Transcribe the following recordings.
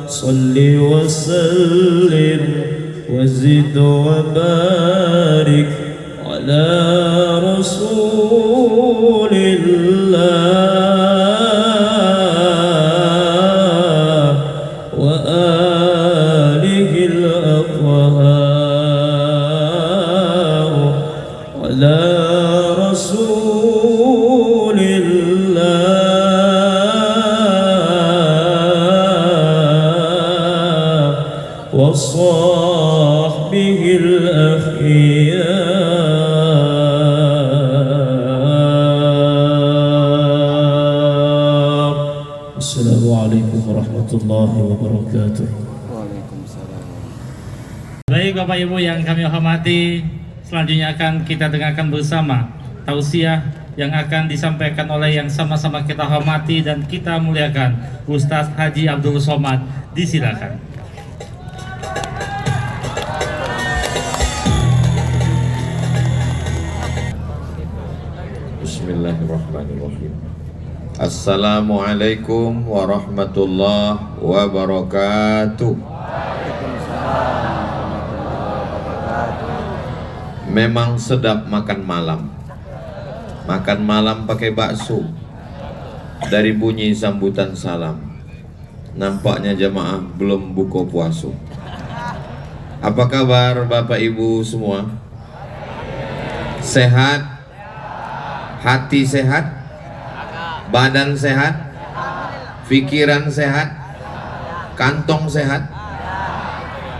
صل وسلم وزد وبارك على رسول الله وآله الأطهار على رسول الله وصحبه الأخيار. السلام عليكم ورحمة الله وبركاته. Waalaikumsalam. Baik Bapak Ibu yang kami hormati, selanjutnya akan kita dengarkan bersama tausiah yang akan disampaikan oleh yang sama-sama kita hormati dan kita muliakan, Ustadz Haji Abdul Somad. Disilakan. Bismillahirrahmanirrahim. Assalamualaikum warahmatullahi wabarakatuh. Memang sedap makan malam. Makan malam pakai bakso. Dari bunyi sambutan salam, nampaknya jamaah belum buka puasa. Apa kabar Bapak Ibu semua? Sehat? Hati sehat? Badan sehat? Pikiran sehat? Kantong sehat?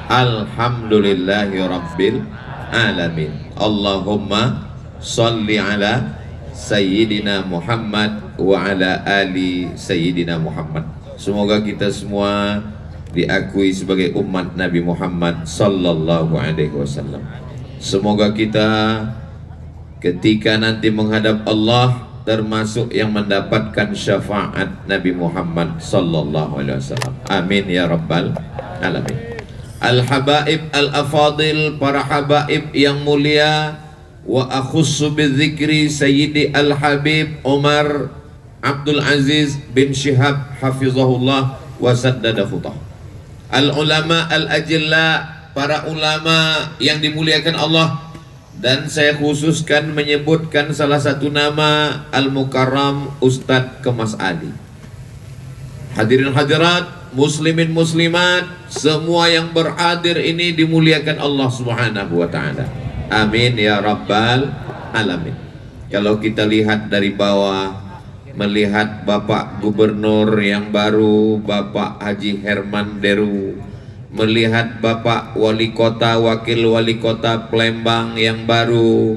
Alhamdulillahi Rabbil Alamin. Allahumma salli ala Sayyidina Muhammad wa ala ali Sayyidina Muhammad. Semoga kita semua diakui sebagai umat Nabi Muhammad sallallahu alaihi wasallam. Semoga kita ketika nanti menghadap Allah termasuk yang mendapatkan syafaat Nabi Muhammad sallallahu alaihi wasallam. Amin ya rabbal alamin. Al-habaib al-afadil, para habaib yang mulia, wa akhussu bidzikri Sayyidi Al-Habib Umar Abdul Aziz bin Syihab hafizahullah wa saddada khutah. Al-ulama al-ajilla, para ulama yang dimuliakan Allah, dan saya khususkan menyebutkan salah satu nama Al-Mukarram Ustadz Kemas Ali. Hadirin hadirat, muslimin muslimat, semua yang berhadir ini dimuliakan Allah Subhanahu wa taala. Amin ya rabbal alamin. Kalau kita lihat dari bawah, melihat Bapak Gubernur yang baru, Bapak Haji Herman Deru, melihat Bapak Wali Kota, Wakil Wali Kota Palembang yang baru,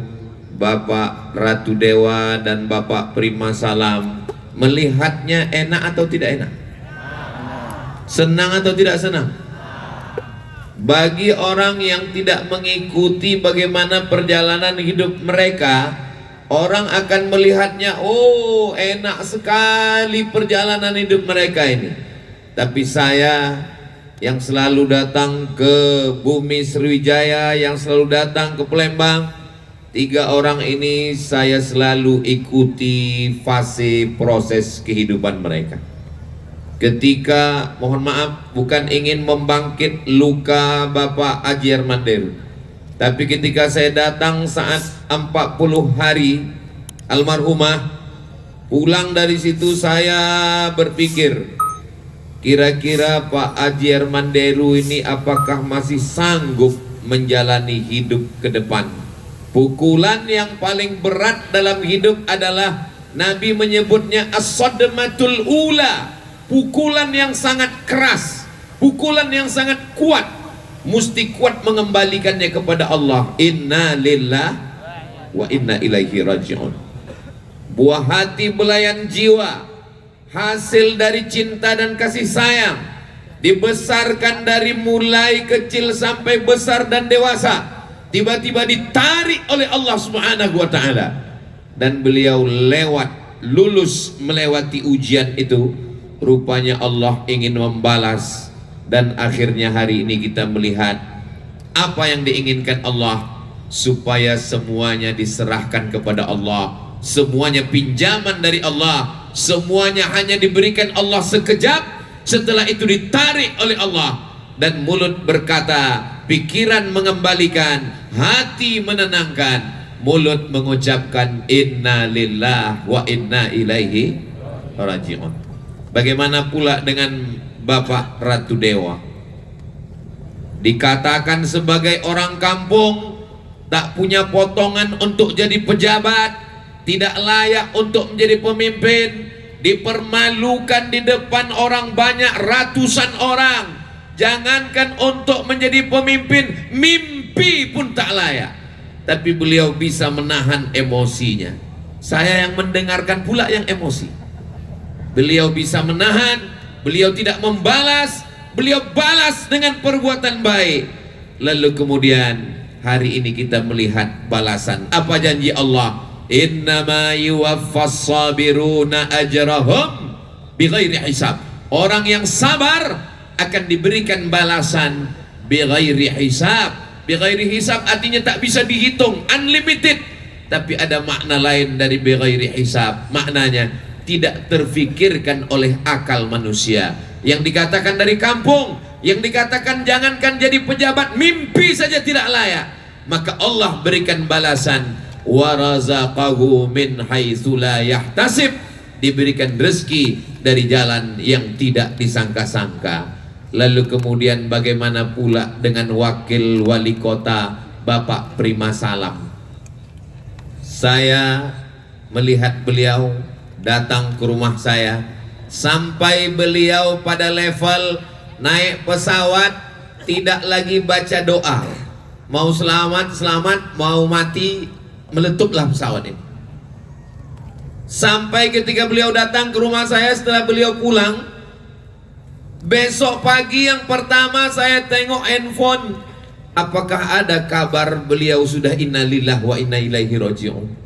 Bapak Ratu Dewa dan Bapak Prima Salam, melihatnya enak atau tidak enak? Senang atau tidak senang? Bagi orang yang tidak mengikuti bagaimana perjalanan hidup mereka, orang akan melihatnya, oh enak sekali perjalanan hidup mereka ini. Tapi saya yang selalu datang ke bumi Sriwijaya, yang selalu datang ke Palembang, 3 orang ini saya selalu ikuti fase proses kehidupan mereka. Ketika, mohon maaf, bukan ingin membangkit luka Bapak Haji Herman Deru, tapi ketika saya datang saat 40 hari almarhumah, pulang dari situ saya berpikir, kira-kira Pak Haji Herman Deru ini apakah masih sanggup menjalani hidup ke depan? Pukulan yang paling berat dalam hidup adalah, Nabi menyebutnya as-sadmatul ula, pukulan yang sangat keras, pukulan yang sangat kuat, mesti kuat mengembalikannya kepada Allah. Inna lillahi wa inna ilaihi raji'un. Buah hati belayan jiwa, hasil dari cinta dan kasih sayang, dibesarkan dari mulai kecil sampai besar dan dewasa, tiba-tiba ditarik oleh Allah Subhanahu wa ta'ala, dan beliau lulus melewati ujian itu. Rupanya Allah ingin membalas, dan akhirnya hari ini kita melihat apa yang diinginkan Allah, supaya semuanya diserahkan kepada Allah, semuanya pinjaman dari Allah, semuanya hanya diberikan Allah sekejap, setelah itu ditarik oleh Allah, dan mulut berkata, pikiran mengembalikan, hati menenangkan, mulut mengucapkan inna lillah wa inna ilaihi raji'un. Bagaimana pula dengan Bapak Ratu Dewa? Dikatakan sebagai orang kampung, tak punya potongan untuk jadi pejabat, tidak layak untuk menjadi pemimpin, dipermalukan di depan orang banyak, ratusan orang. Jangankan untuk menjadi pemimpin, mimpi pun tak layak. Tapi beliau bisa menahan emosinya. Saya yang mendengarkan pula yang emosi. Beliau bisa menahan, beliau tidak membalas, beliau balas dengan perbuatan baik. Lalu kemudian hari ini kita melihat balasan. Apa janji Allah? Innama yuwaffas sabiruna ajrahum bighairi hisab. Orang yang sabar akan diberikan balasan bighairi hisab. Bighairi hisab artinya tak bisa dihitung, unlimited. Tapi ada makna lain dari bighairi hisab. Maknanya tidak terfikirkan oleh akal manusia. Yang dikatakan dari kampung, yang dikatakan jangankan jadi pejabat, mimpi saja tidak layak, maka Allah berikan balasan, wa razaqahu min haitsu la yahtasib, diberikan rezeki dari jalan yang tidak disangka-sangka. Lalu kemudian bagaimana pula dengan wakil wali kota Bapak Prima Salam? Saya melihat beliau datang ke rumah saya, sampai beliau pada level naik pesawat tidak lagi baca doa, mau selamat selamat, mau mati meletuplah pesawat ini. Sampai ketika beliau datang ke rumah saya setelah beliau pulang, besok pagi yang pertama saya tengok handphone, apakah ada kabar beliau sudah innalillahi wa inna ilaihi raji'un.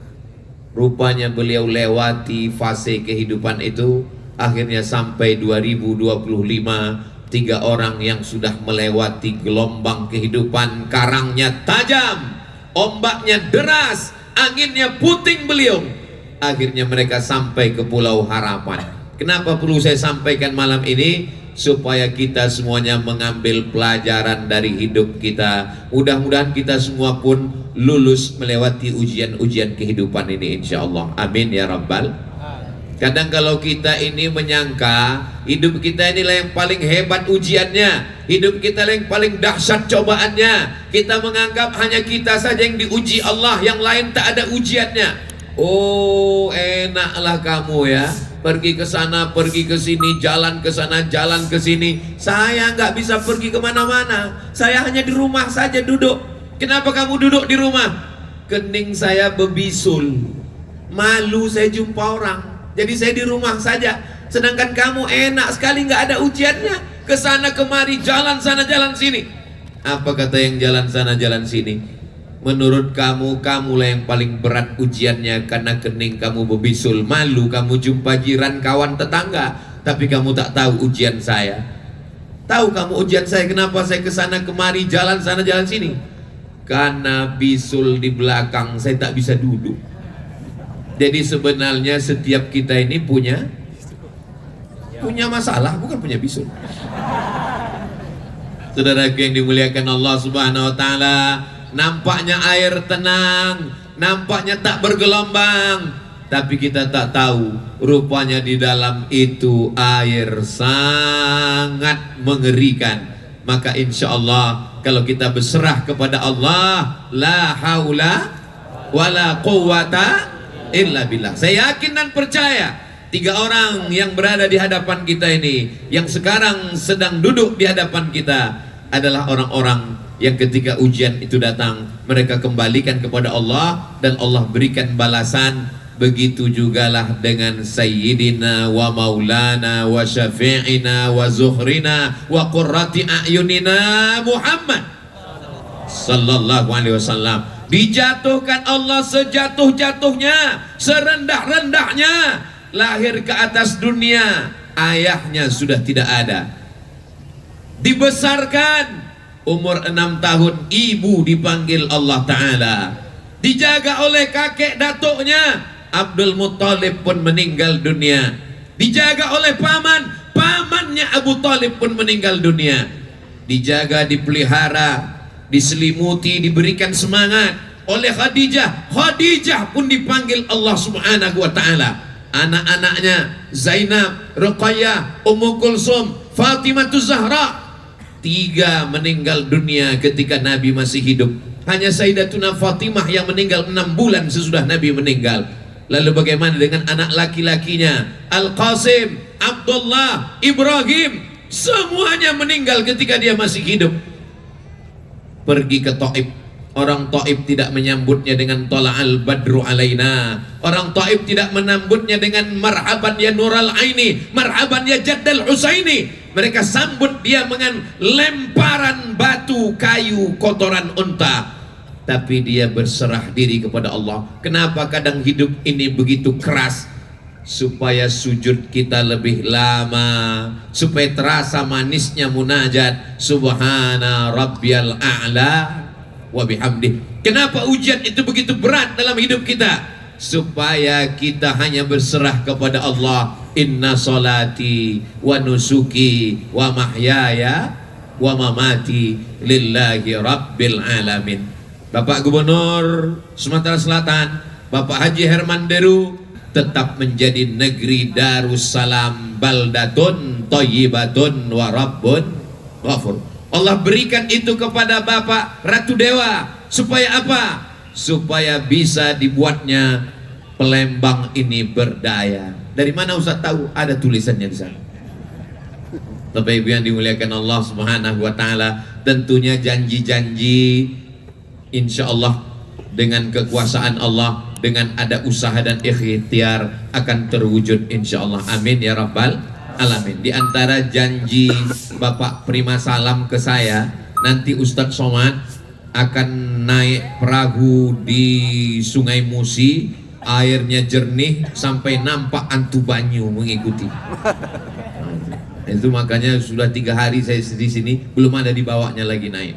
Rupanya beliau lewati fase kehidupan itu. Akhirnya sampai 2025, 3 orang yang sudah melewati gelombang kehidupan, karangnya tajam, ombaknya deras, anginnya puting beliung. Akhirnya mereka sampai ke Pulau Harapan. Kenapa perlu saya sampaikan malam ini? Supaya kita semuanya mengambil pelajaran dari hidup kita. Mudah-mudahan kita semua pun lulus melewati ujian-ujian kehidupan ini, insya Allah. Amin ya Rabbal. Kadang kalau kita ini menyangka hidup kita inilah yang paling hebat ujiannya, hidup kita yang paling dahsyat cobaannya, kita menganggap hanya kita saja yang diuji Allah, yang lain tak ada ujiannya. Oh, enaklah kamu ya, pergi ke sana, pergi ke sini, jalan ke sana, jalan ke sini. Saya nggak bisa pergi kemana-mana. Saya hanya di rumah saja duduk. Kenapa kamu duduk di rumah? Kening saya bebisul, malu saya jumpa orang. Jadi saya di rumah saja. Sedangkan kamu enak sekali, nggak ada ujiannya. Ke sana kemari, jalan sana, jalan sini. Apa kata yang jalan sana, jalan sini? Menurut kamu, kamulah yang paling berat ujiannya karena kening kamu bebisul, malu kamu jumpa jiran, kawan, tetangga. Tapi kamu tak tahu ujian saya. Tahu kamu ujian saya kenapa saya ke sana kemari, jalan sana, jalan sini? Karena bisul di belakang saya tak bisa duduk. Jadi sebenarnya setiap kita ini punya masalah, bukan punya bisul. Saudaraku yang dimuliakan Allah Subhanahu wa taala, nampaknya air tenang, nampaknya tak bergelombang, tapi kita tak tahu rupanya di dalam itu air sangat mengerikan. Maka insya Allah kalau kita berserah kepada Allah, la haula wala quwata illa billah. Saya yakin dan percaya 3 orang yang berada di hadapan kita ini, yang sekarang sedang duduk di hadapan kita, adalah orang-orang yang ketika ujian itu datang, mereka kembalikan kepada Allah dan Allah berikan balasan. Begitu jugalah dengan Sayyidina wa Maulana wa Syafi'ina wa Zuhrina wa Qurrati A'yunina Muhammad sallallahu alaihi wasallam. Dijatuhkan Allah sejatuh-jatuhnya, serendah-rendahnya, lahir ke atas dunia, ayahnya sudah tidak ada. Dibesarkan umur 6 tahun, ibu dipanggil Allah Ta'ala. Dijaga oleh kakek datuknya, Abdul Muttalib pun meninggal dunia. Dijaga oleh paman pamannya Abu Thalib pun meninggal dunia. Dijaga, dipelihara, diselimuti, diberikan semangat oleh Khadijah. Khadijah pun dipanggil Allah Subhanahu wa ta'ala. Anak-anaknya Zainab, Ruqayyah, Ummu Kulsum, Fatimah Zahra, 3 meninggal dunia ketika Nabi masih hidup. Hanya Sayyidatuna Fatimah yang meninggal 6 bulan sesudah Nabi meninggal. Lalu bagaimana dengan anak laki-lakinya Al-Qasim, Abdullah, Ibrahim? Semuanya meninggal ketika dia masih hidup. Pergi ke Taif. Orang Taif tidak menyambutnya dengan Tola'al Badru alaina. Orang Taif tidak menyambutnya dengan marhaban ya Nural Aini, marhaban ya Jaddal Husaini. Mereka sambut dia dengan lemparan batu, kayu, kotoran unta. Tapi dia berserah diri kepada Allah. Kenapa kadang hidup ini begitu keras? Supaya sujud kita lebih lama, supaya terasa manisnya munajat Subhana Rabbiyal A'la wa bihamdih. Kenapa ujian itu begitu berat dalam hidup kita? Supaya kita hanya berserah kepada Allah. Inna salati wa nusuki wa mahyaya wa mamati lillahi rabbil alamin. Bapak Gubernur Sumatera Selatan, Bapak Haji Herman Deru, tetap menjadi negeri Darussalam, baldatun thayyibatun wa rabbun ghafur. Allah berikan itu kepada Bapak Ratu Dewa supaya apa? Supaya bisa dibuatnya Palembang ini berdaya. Dari mana Ustaz tahu? Ada tulisannya di sana. Bapak Ibu yang dimuliakan Allah Subhanahu wa taala, tentunya janji-janji insya Allah dengan kekuasaan Allah, dengan ada usaha dan ikhtiar akan terwujud insya Allah. Amin ya rabbal alamin. Di antara janji Bapak Prima Salam ke saya, nanti Ustadz Somad akan naik perahu di Sungai Musi, airnya jernih sampai nampak antu banyu mengikuti. Itu makanya sudah 3 hari saya di sini belum ada dibawanya lagi naik.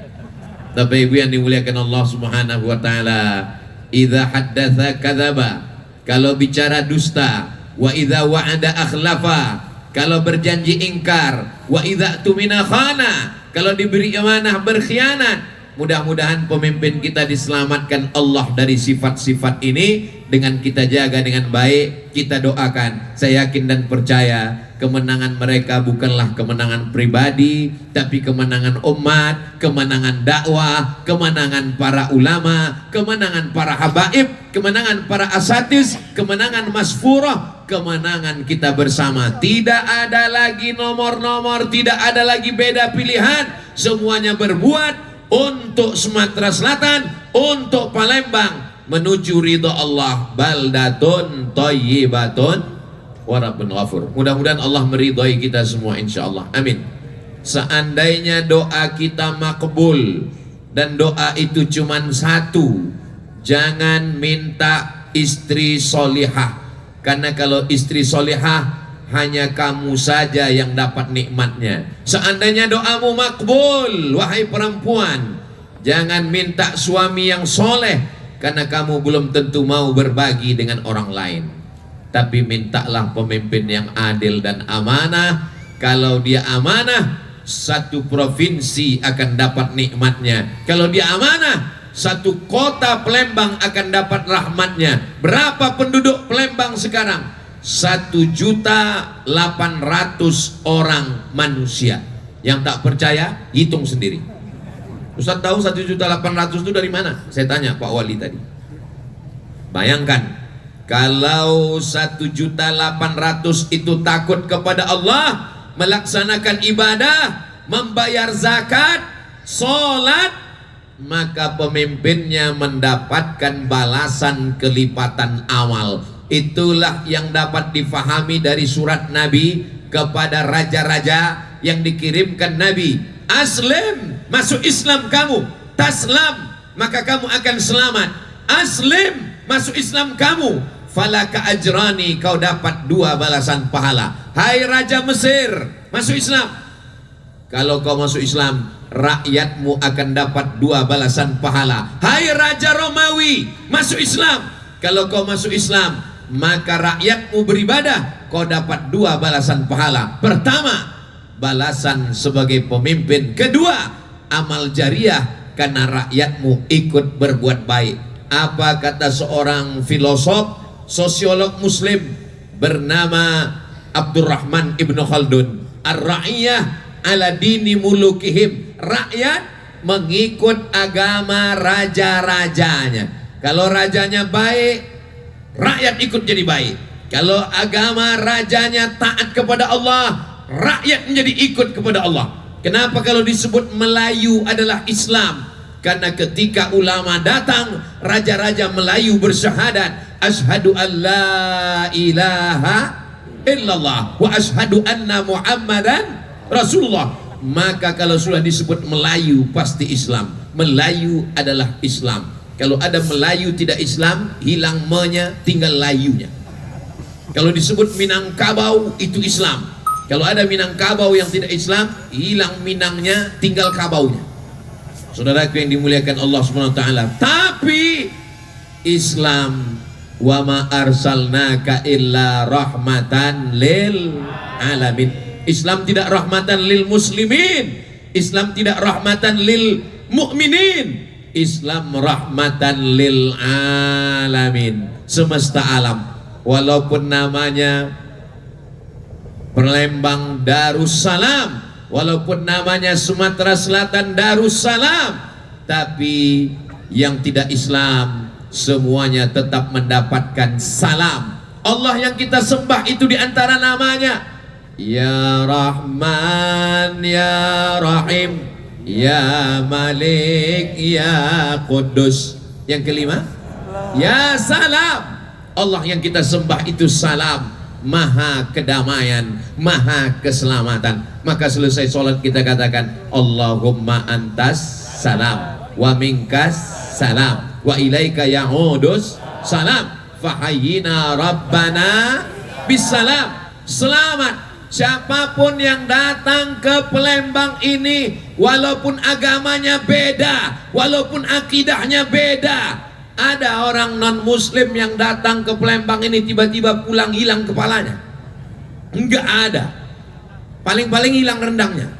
Tapi ibu yang dimuliakan Allah Subhanahu wa taala, idza haddatsa kadzaba, kalau bicara dusta, wa idza wa'ada akhlafa, kalau berjanji ingkar, wa idza tumina khana, kalau diberi amanah berkhianat. Mudah-mudahan pemimpin kita diselamatkan Allah dari sifat-sifat ini dengan kita jaga dengan baik, kita doakan. Saya yakin dan percaya kemenangan mereka bukanlah kemenangan pribadi, tapi kemenangan umat, kemenangan dakwah, kemenangan para ulama, kemenangan para habaib, kemenangan para asatis, kemenangan masfurah, kemenangan kita bersama. Tidak ada lagi nomor-nomor, tidak ada lagi beda pilihan. Semuanya berbuat untuk Sumatera Selatan, untuk Palembang, menuju ridha Allah. Baldatun thayyibatun wa rabbun ghafur. Mudah-mudahan Allah meridhai kita semua insyaallah. Amin. Seandainya doa kita makbul dan doa itu cuman satu, jangan minta istri solihah, karena kalau istri solihah hanya kamu saja yang dapat nikmatnya. Seandainya doamu makbul, wahai perempuan, jangan minta suami yang soleh, karena kamu belum tentu mau berbagi dengan orang lain. Tapi mintalah pemimpin yang adil dan amanah. Kalau dia amanah, satu provinsi akan dapat nikmatnya. Kalau dia amanah, satu kota Palembang akan dapat rahmatnya. Berapa penduduk Palembang sekarang? 1.800.000 orang manusia. Yang tak percaya, hitung sendiri. Ustaz tahu 1.800.000 itu dari mana? Saya tanya Pak Wali tadi. Bayangkan, kalau 1.800.000 itu takut kepada Allah, melaksanakan ibadah, membayar zakat, sholat, maka pemimpinnya mendapatkan balasan kelipatan amal. Itulah yang dapat difahami dari surat Nabi kepada raja-raja yang dikirimkan Nabi. Aslim, masuk Islam kamu. Taslam, maka kamu akan selamat. Aslim, masuk Islam kamu. Falaka ajrani, kau dapat 2 balasan pahala. Hai Raja Mesir, masuk Islam. Kalau kau masuk Islam, rakyatmu akan dapat 2 balasan pahala. Hai Raja Romawi, masuk Islam. Kalau kau masuk Islam, maka rakyatmu beribadah, kau dapat 2 balasan pahala. Pertama, balasan sebagai pemimpin. Kedua, amal jariah karena rakyatmu ikut berbuat baik. Apa kata seorang filosof, sosiolog muslim bernama Abdurrahman Ibnu Khaldun, ar-ra'iyah ala dini mulukihim. Rakyat mengikut agama raja-rajanya. Kalau rajanya baik, rakyat ikut jadi baik. Kalau agama rajanya taat kepada Allah, rakyat menjadi ikut kepada Allah. Kenapa kalau disebut Melayu adalah Islam? Karena ketika ulama datang, raja-raja Melayu bersyahadat, asyhadu an la ilaha illallah wa asyhadu anna Muhammadan Rasulullah. Maka kalau sudah disebut Melayu pasti Islam. Melayu adalah Islam. Kalau ada Melayu tidak Islam, hilang me-nya, tinggal layunya. Kalau disebut Minangkabau itu Islam. Kalau ada Minangkabau yang tidak Islam, hilang Minangnya, tinggal kabaunya. Saudaraku yang dimuliakan Allah Subhanahu wa taala. Tapi Islam, wa ma arsalnaka illa rahmatan lil alamin. Islam tidak rahmatan lil muslimin. Islam tidak rahmatan lil mukminin. Islam rahmatan lil alamin, semesta alam. Walaupun namanya Palembang Darussalam, walaupun namanya Sumatera Selatan Darussalam, tapi yang tidak Islam semuanya tetap mendapatkan salam. Allah yang kita sembah itu diantara namanya Ya Rahman, Ya Rahim, Ya Malik, Ya Kudus. Yang kelima, Ya Salam. Allah yang kita sembah itu salam, maha kedamaian, maha keselamatan. Maka selesai sholat kita katakan Allahumma antas salam wa minkas salam wa ilaika ya'udus salam fahayyina rabbana bisalam. Selamat siapapun yang datang ke Palembang ini, walaupun agamanya beda, walaupun akidahnya beda. Ada orang non muslim yang datang ke Palembang ini tiba-tiba pulang hilang kepalanya? Enggak ada. Paling-paling hilang rendangnya.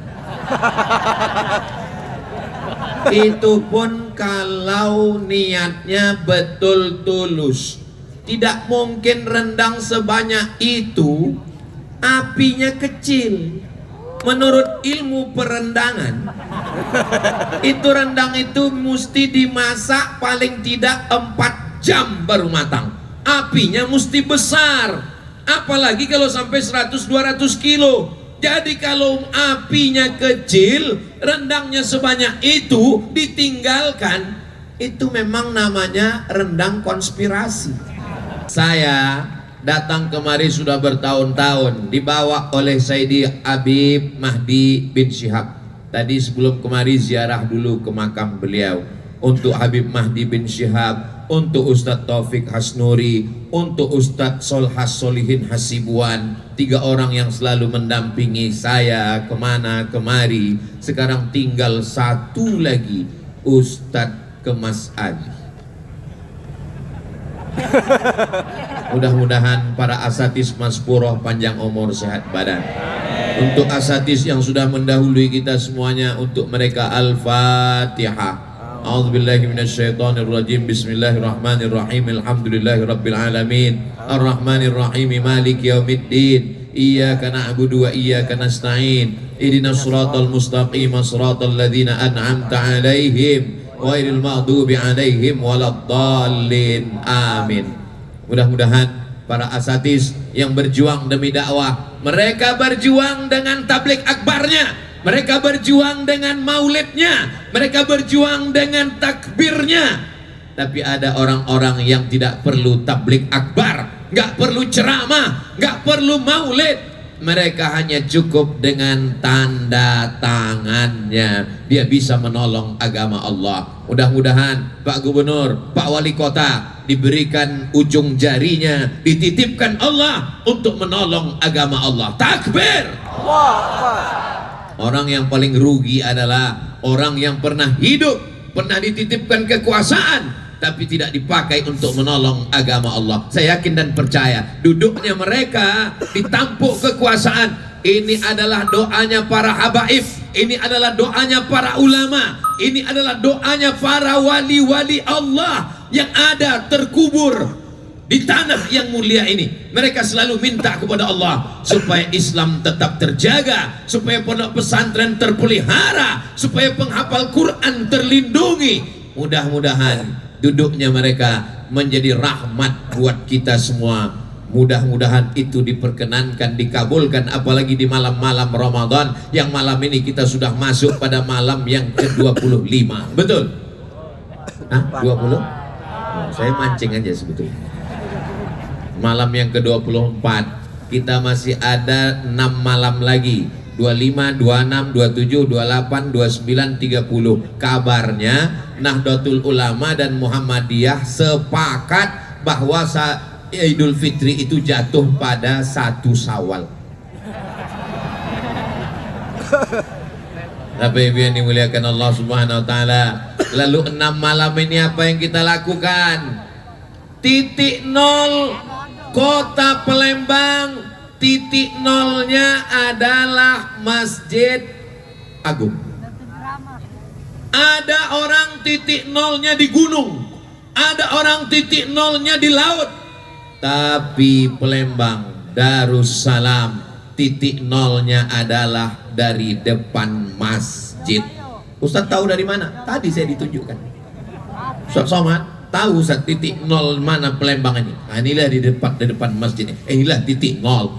Itu pun kalau niatnya betul tulus. Tidak mungkin rendang sebanyak itu apinya kecil. Menurut ilmu perendangan, itu rendang itu mesti dimasak paling tidak 4 jam baru matang. Apinya mesti besar, apalagi kalau sampai 100-200 kilo. Jadi kalau apinya kecil, rendangnya sebanyak itu ditinggalkan, itu memang namanya rendang konspirasi. Saya datang kemari sudah bertahun-tahun, dibawa oleh Sayyidi Habib Mahdi bin Syihab. Tadi sebelum kemari ziarah dulu ke makam beliau. Untuk Habib Mahdi bin Syihab, untuk Ustadz Taufik Hasnuri, untuk Ustadz Solhas Solihin Hasibuan, 3 orang yang selalu mendampingi saya kemana kemari. Sekarang tinggal 1 lagi, Ustadz Kemas Ali. Mudah-mudahan para asatis Maspuroh panjang umur sehat badan. Untuk asatis yang sudah mendahului kita semuanya, untuk mereka Al-Fatihah. A'udzubillahi minasyaitonirrajim. Bismillahirrahmanirrahim. Alhamdulillahirabbil alamin. Arrahmanirrahim. Maliki yaumiddin. Iyyaka na'budu wa iyyaka nasta'in. Ihdinas shiratal mustaqim, shiratal ladzina an'amta 'alaihim ghairil maghdubi 'alaihim waladdallin. Amin. Mudah-mudahan para asatis yang berjuang demi dakwah, mereka berjuang dengan tablik akbarnya, mereka berjuang dengan maulidnya, mereka berjuang dengan takbirnya. Tapi ada orang-orang yang tidak perlu tablik akbar, nggak perlu ceramah, nggak perlu maulid. Mereka hanya cukup dengan tanda tangannya, dia bisa menolong agama Allah. Mudah-mudahan Pak Gubernur, Pak Wali Kota diberikan ujung jarinya, dititipkan Allah untuk menolong agama Allah. Takbir! Orang yang paling rugi adalah orang yang pernah hidup, pernah dititipkan kekuasaan, tapi tidak dipakai untuk menolong agama Allah. Saya yakin dan percaya duduknya mereka ditampuk kekuasaan, ini adalah doanya para habaib, ini adalah doanya para ulama, ini adalah doanya para wali-wali Allah yang ada terkubur di tanah yang mulia ini. Mereka selalu minta kepada Allah supaya Islam tetap terjaga, supaya pondok pesantren terpelihara, supaya penghafal Quran terlindungi. Mudah-mudahan duduknya mereka menjadi rahmat buat kita semua. Mudah-mudahan itu diperkenankan, dikabulkan, apalagi di malam-malam Ramadan, yang malam ini kita sudah masuk pada malam yang ke-25. Betul? Hah? 20? Oh, saya mancing aja sebetulnya. Malam yang ke-24, kita masih ada 6 malam lagi, 25, 26, 27, 28, 29, 30. Kabarnya Nahdlatul Ulama dan Muhammadiyah sepakat bahwa Idul Fitri itu jatuh pada 1 Syawal. Bapak Ibu yang dimuliakan Allah Subhanahu wa taala. Lalu 6 malam ini apa yang kita lakukan? Titik nol Kota Palembang, titik nolnya adalah Masjid Agung. Ada orang titik nolnya di gunung, ada orang titik nolnya di laut. Tapi Palembang, Darussalam, titik nolnya adalah dari depan masjid. Ustaz tahu dari mana? Tadi saya ditunjukkan. Ustaz Somad tahu Ustaz titik nol mana Palembang ini? Nah, inilah di depan masjid ini. Inilah titik nol.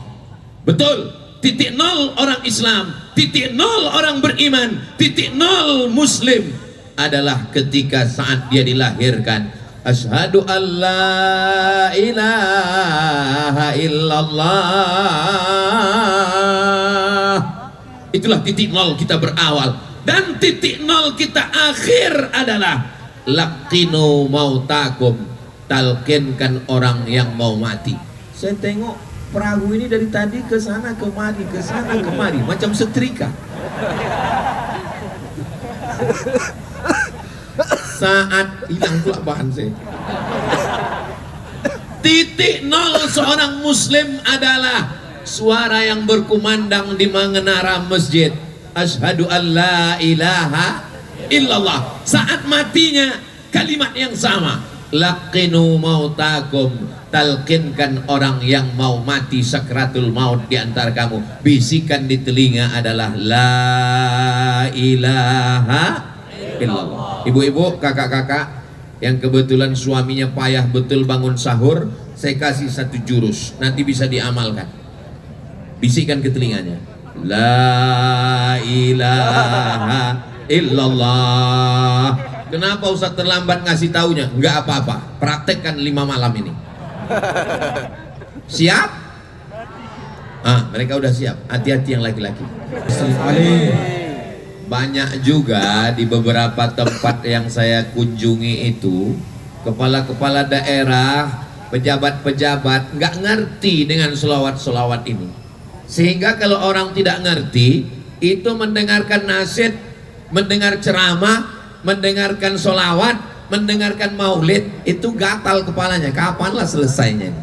Betul. Titik nol orang Islam, titik nol orang beriman, titik nol Muslim adalah ketika saat dia dilahirkan. Asyhadu an la ilaha illallah. Itulah titik nol kita berawal. Dan titik nol kita akhir adalah laqinu mautakum, talqinkan orang yang mau mati. Saya tengok perahu ini dari tadi ke sana kemari, ke sana kemari, macam setrika. Saat hilang pula bahan saya. Titik nol seorang muslim adalah suara yang berkumandang di menara masjid. Asyhadu an la ilaha illallah. Saat matinya kalimat yang sama, laqinu mautakum, talqinkan orang yang mau mati sakratul maut di antara kamu, bisikan di telinga adalah la ilaha illallah. Ibu-ibu, kakak-kakak yang kebetulan suaminya payah betul bangun sahur, saya kasih 1 jurus, nanti bisa diamalkan. Bisikan ke telinganya, la ilaha illallah. Kenapa Ustaz terlambat ngasih taunya? Enggak apa-apa, praktekkan 5 malam ini. Siap? Mereka udah siap. Hati-hati yang laki-laki. Banyak juga di beberapa tempat yang saya kunjungi itu, kepala-kepala daerah, pejabat-pejabat nggak ngerti dengan selawat-selawat ini. Sehingga kalau orang tidak ngerti, itu mendengarkan nasyid, mendengar ceramah, mendengarkan solawat, mendengarkan maulid, itu gatal kepalanya. Kapanlah selesainya?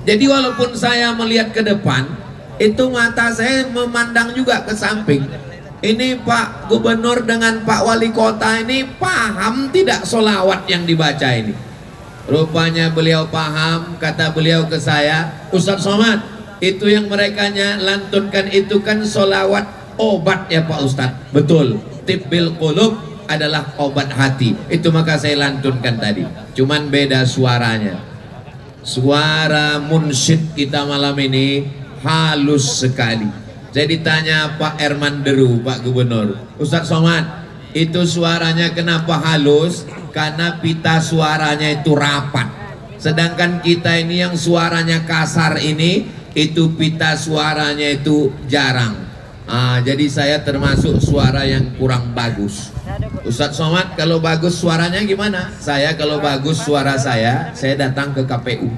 Jadi walaupun saya melihat ke depan, itu mata saya memandang juga ke samping. Ini Pak Gubernur dengan Pak Wali Kota ini paham tidak solawat yang dibaca ini? Rupanya beliau paham. Kata beliau ke saya, Ustaz Somad, itu yang mereka lantunkan itu kan solawat obat ya Pak Ustadz. Betul, tibbil qulub adalah obat hati. Itu maka saya lantunkan tadi. Cuman beda suaranya. Suara munsyid kita malam ini halus sekali. Saya ditanya Pak Herman Deru, Pak Gubernur, Ustadz Somad, itu suaranya kenapa halus? Karena pita suaranya itu rapat. Sedangkan kita ini yang suaranya kasar ini, itu pita suaranya itu jarang. Jadi saya termasuk suara yang kurang bagus. Ustadz Somad kalau bagus suaranya gimana? Saya kalau bagus suara saya datang ke KPU.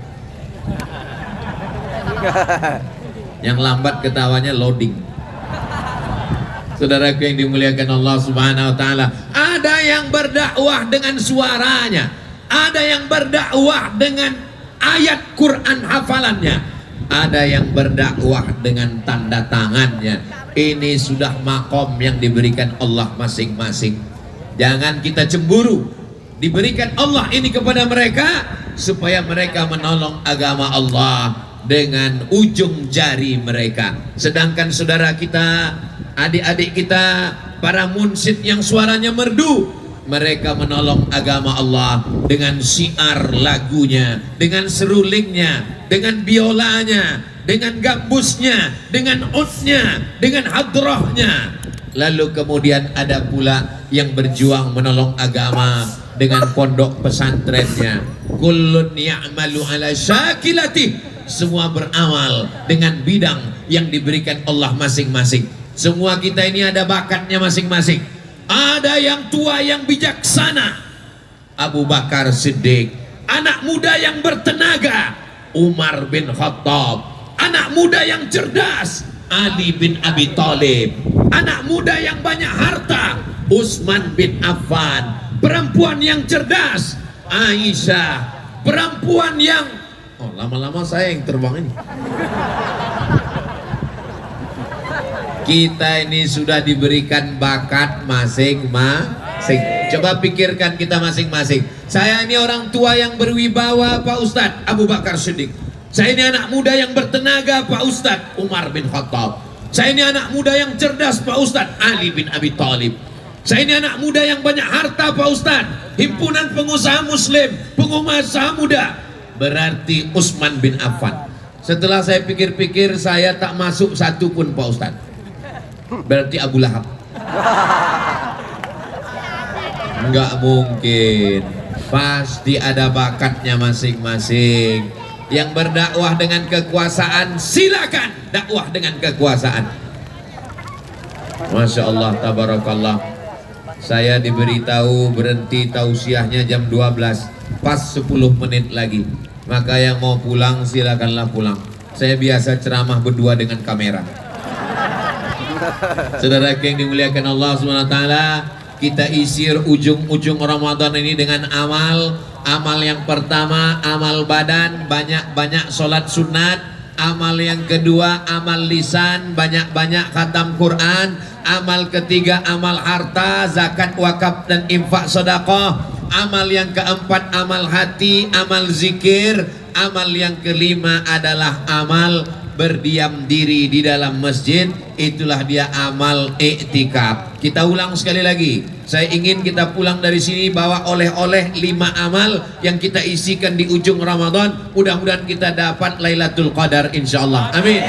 Yang lambat ketawanya loading. Saudaraku yang dimuliakan Allah Subhanahu wa taala, Ada yang berdakwah dengan suaranya, ada yang berdakwah dengan ayat Quran hafalannya, ada yang berdakwah dengan tanda tangannya. Ini sudah makom yang diberikan Allah masing-masing. Jangan kita cemburu. Diberikan Allah ini kepada mereka supaya mereka menolong agama Allah dengan ujung jari mereka. Sedangkan saudara kita, adik-adik kita, para munsyid yang suaranya merdu, mereka menolong agama Allah dengan syiar lagunya, dengan serulingnya, dengan biolanya, dengan gambusnya, dengan utnya, dengan hadrohnya. Lalu kemudian ada pula yang berjuang menolong agama dengan pondok pesantrennya. Kullun ya'malu ala syakilatih, semua beramal dengan bidang yang diberikan Allah masing-masing. Semua kita ini ada bakatnya masing-masing. Ada yang tua yang bijaksana, Abu Bakar Siddiq. Anak muda yang bertenaga, Umar bin Khattab. Anak muda yang cerdas, Ali bin Abi Thalib. Anak muda yang banyak harta, Utsman bin Affan. Perempuan yang cerdas, Aisyah. Perempuan yang lama-lama saya yang terbang ini. Kita ini sudah diberikan bakat masing-masing. Coba pikirkan kita masing-masing. Saya ini orang tua yang berwibawa, Pak Ustadz, Abu Bakar Siddiq. Saya ini anak muda yang bertenaga, Pak Ustadz, Umar bin Khattab. Saya ini anak muda yang cerdas, Pak Ustadz, Ali bin Abi Thalib. Saya ini anak muda yang banyak harta, Pak Ustadz, himpunan pengusaha muslim, pengusaha muda. Berarti Utsman bin Affan. Setelah saya pikir-pikir, saya tak masuk satu pun, Pak Ustadz. Berarti Abu Lahab. Enggak mungkin. Pasti ada bakatnya masing-masing. Yang berdakwah dengan kekuasaan, silakan dakwah dengan kekuasaan. Masya Allah, tabarakallah. Saya diberitahu berhenti tausiahnya jam 12, pas 10 menit lagi. Maka yang mau pulang silakanlah pulang. Saya biasa ceramah berdua dengan kamera. Saudara yang dimuliakan Allah SWT, kita isi ujung-ujung Ramadan ini dengan amal. Amal yang pertama, amal badan, banyak-banyak sholat sunat. Amal yang kedua, amal lisan, banyak-banyak khatam Quran. Amal ketiga, amal harta, zakat, wakaf, dan infak sedekah. Amal yang keempat, amal hati, amal zikir. Amal yang kelima adalah amal berdiam diri di dalam masjid. Itulah dia amal i'tikaf. Kita ulang sekali lagi. Saya ingin kita pulang dari sini bawa oleh-oleh 5 amal yang kita isikan di ujung Ramadan. Mudah-mudahan kita dapat Lailatul Qadar insyaallah. Amin.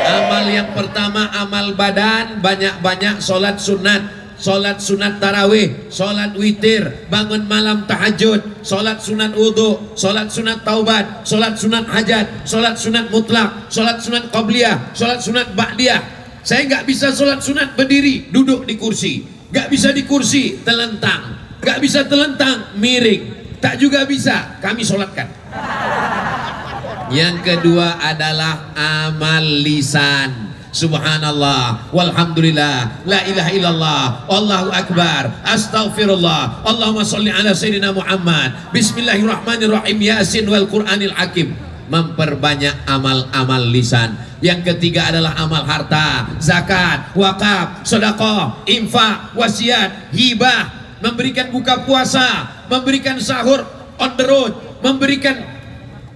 Amal yang pertama, amal badan, banyak-banyak sholat sunat. Sholat sunat tarawih, sholat witir, bangun malam tahajud, sholat sunat wudhu, sholat sunat taubat, sholat sunat hajat, sholat sunat mutlak, sholat sunat qabliyah, sholat sunat ba'diyah. Saya nggak bisa sholat sunat berdiri, duduk di kursi. Nggak bisa di kursi, telentang. Nggak bisa telentang, miring. Tak juga bisa, kami sholatkan. Yang kedua adalah amal lisan. Subhanallah, walhamdulillah, la ilaha illallah, Allahu akbar, astaghfirullah, Allahumma sholli ala sayyidina Muhammad, bismillahirrahmanirrahim, yasin wal Qur'anil hakim. Memperbanyak amal-amal lisan. Yang ketiga adalah amal harta, zakat, wakaf, sedekah, infak, wasiat, hibah, memberikan buka puasa, memberikan sahur on the road, memberikan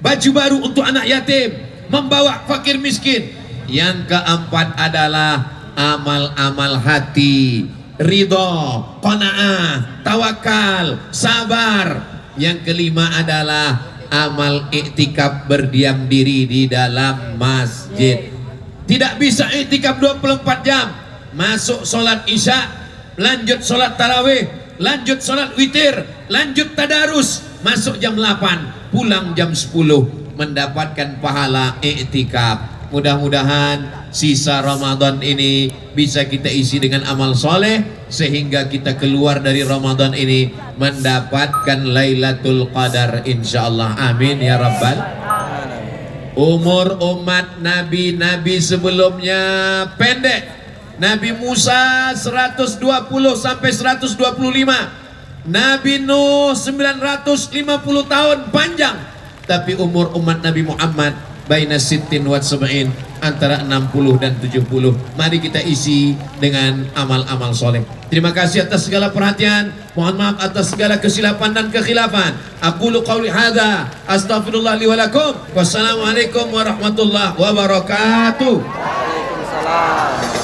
baju baru untuk anak yatim, membawa fakir miskin. Yang keempat adalah amal-amal hati, ridho, qanaah, tawakal, sabar. Yang kelima adalah amal iktikaf, berdiam diri di dalam masjid. Tidak bisa iktikaf 24 jam. Masuk sholat isya, lanjut sholat tarawih, lanjut sholat witir, lanjut tadarus, masuk jam 8, pulang jam 10, mendapatkan pahala iktikaf. Mudah-mudahan sisa Ramadan ini bisa kita isi dengan amal soleh, sehingga kita keluar dari Ramadan ini mendapatkan Lailatul Qadar insyaallah. Amin ya rabbal. Umur umat nabi-nabi sebelumnya pendek, Nabi Musa 120 sampai 125, Nabi Nuh 950 tahun panjang, tapi umur umat Nabi Muhammad baina sittin wa sab'in, antara 60 dan 70. Mari kita isi dengan amal-amal soleh. Terima kasih atas segala perhatian. Mohon maaf atas segala kesilapan dan kekhilafan. Aqulu qauli hadza, astaghfirullah li wa lakum. Wassalamualaikum warahmatullahi wabarakatuh. Waalaikumsalam.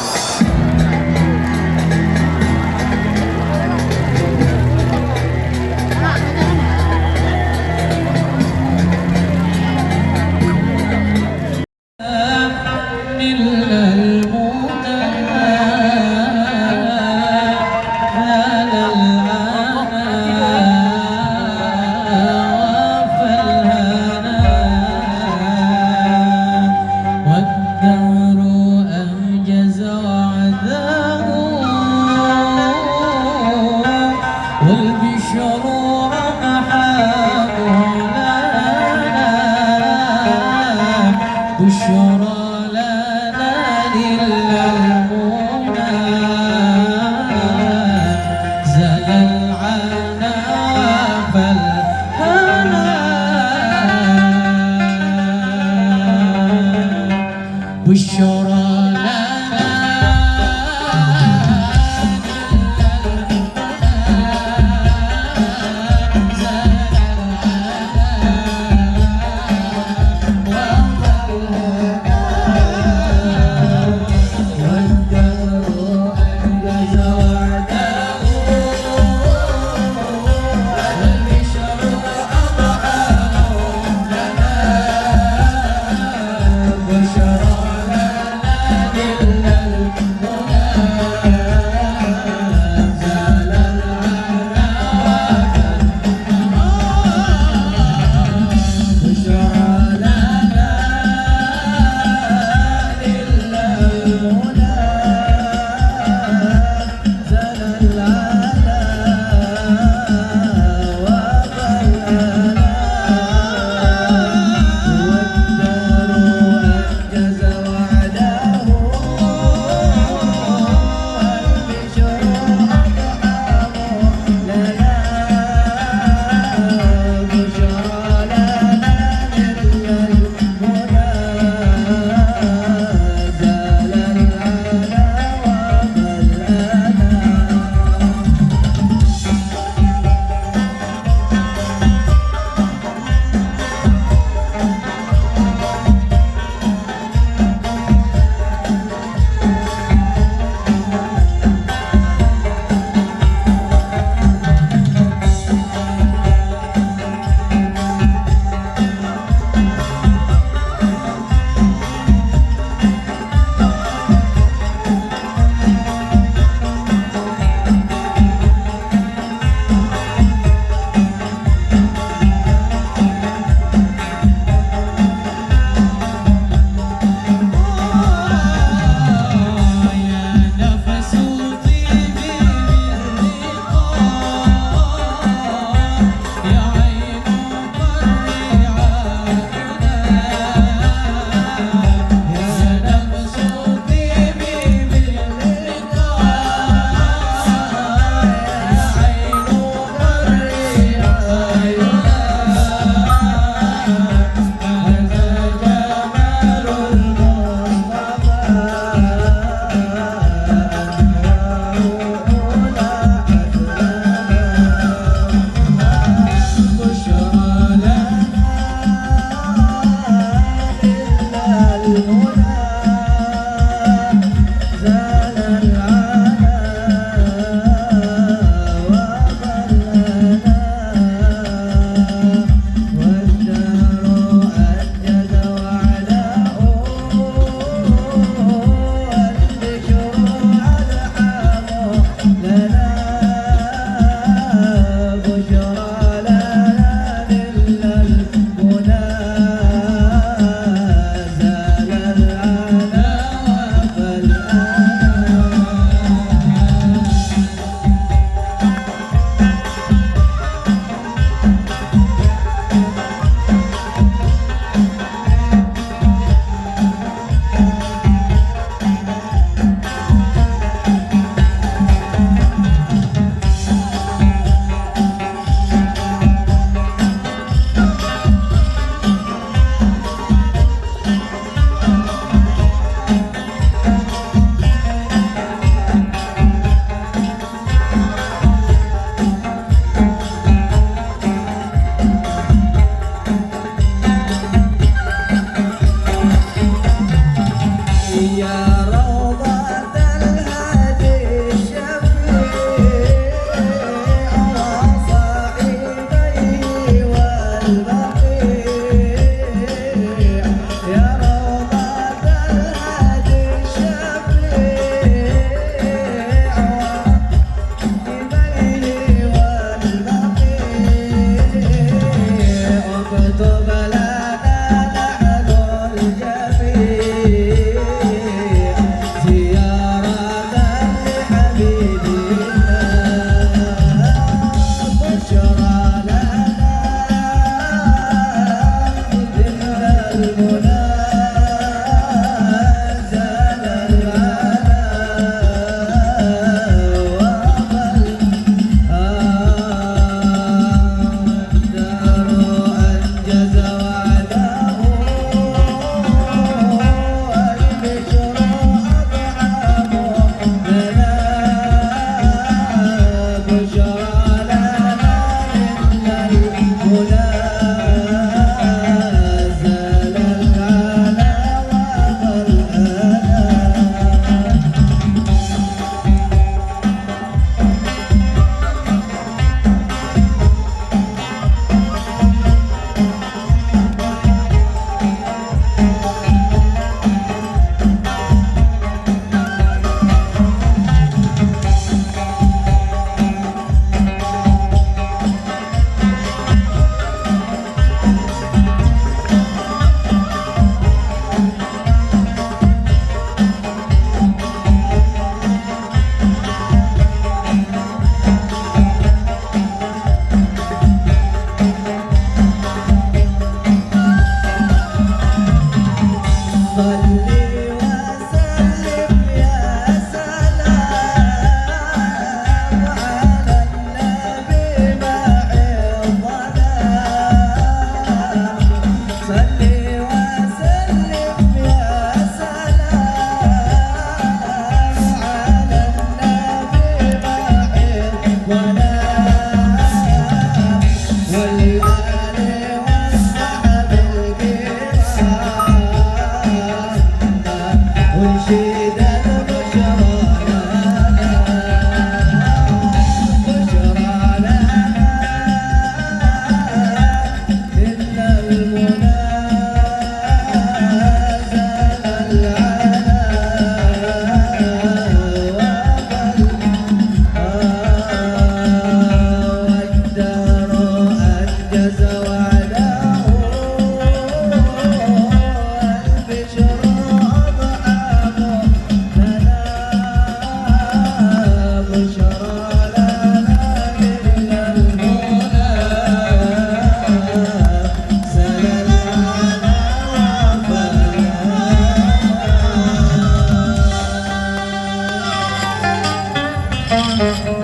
Waalaikumsalam.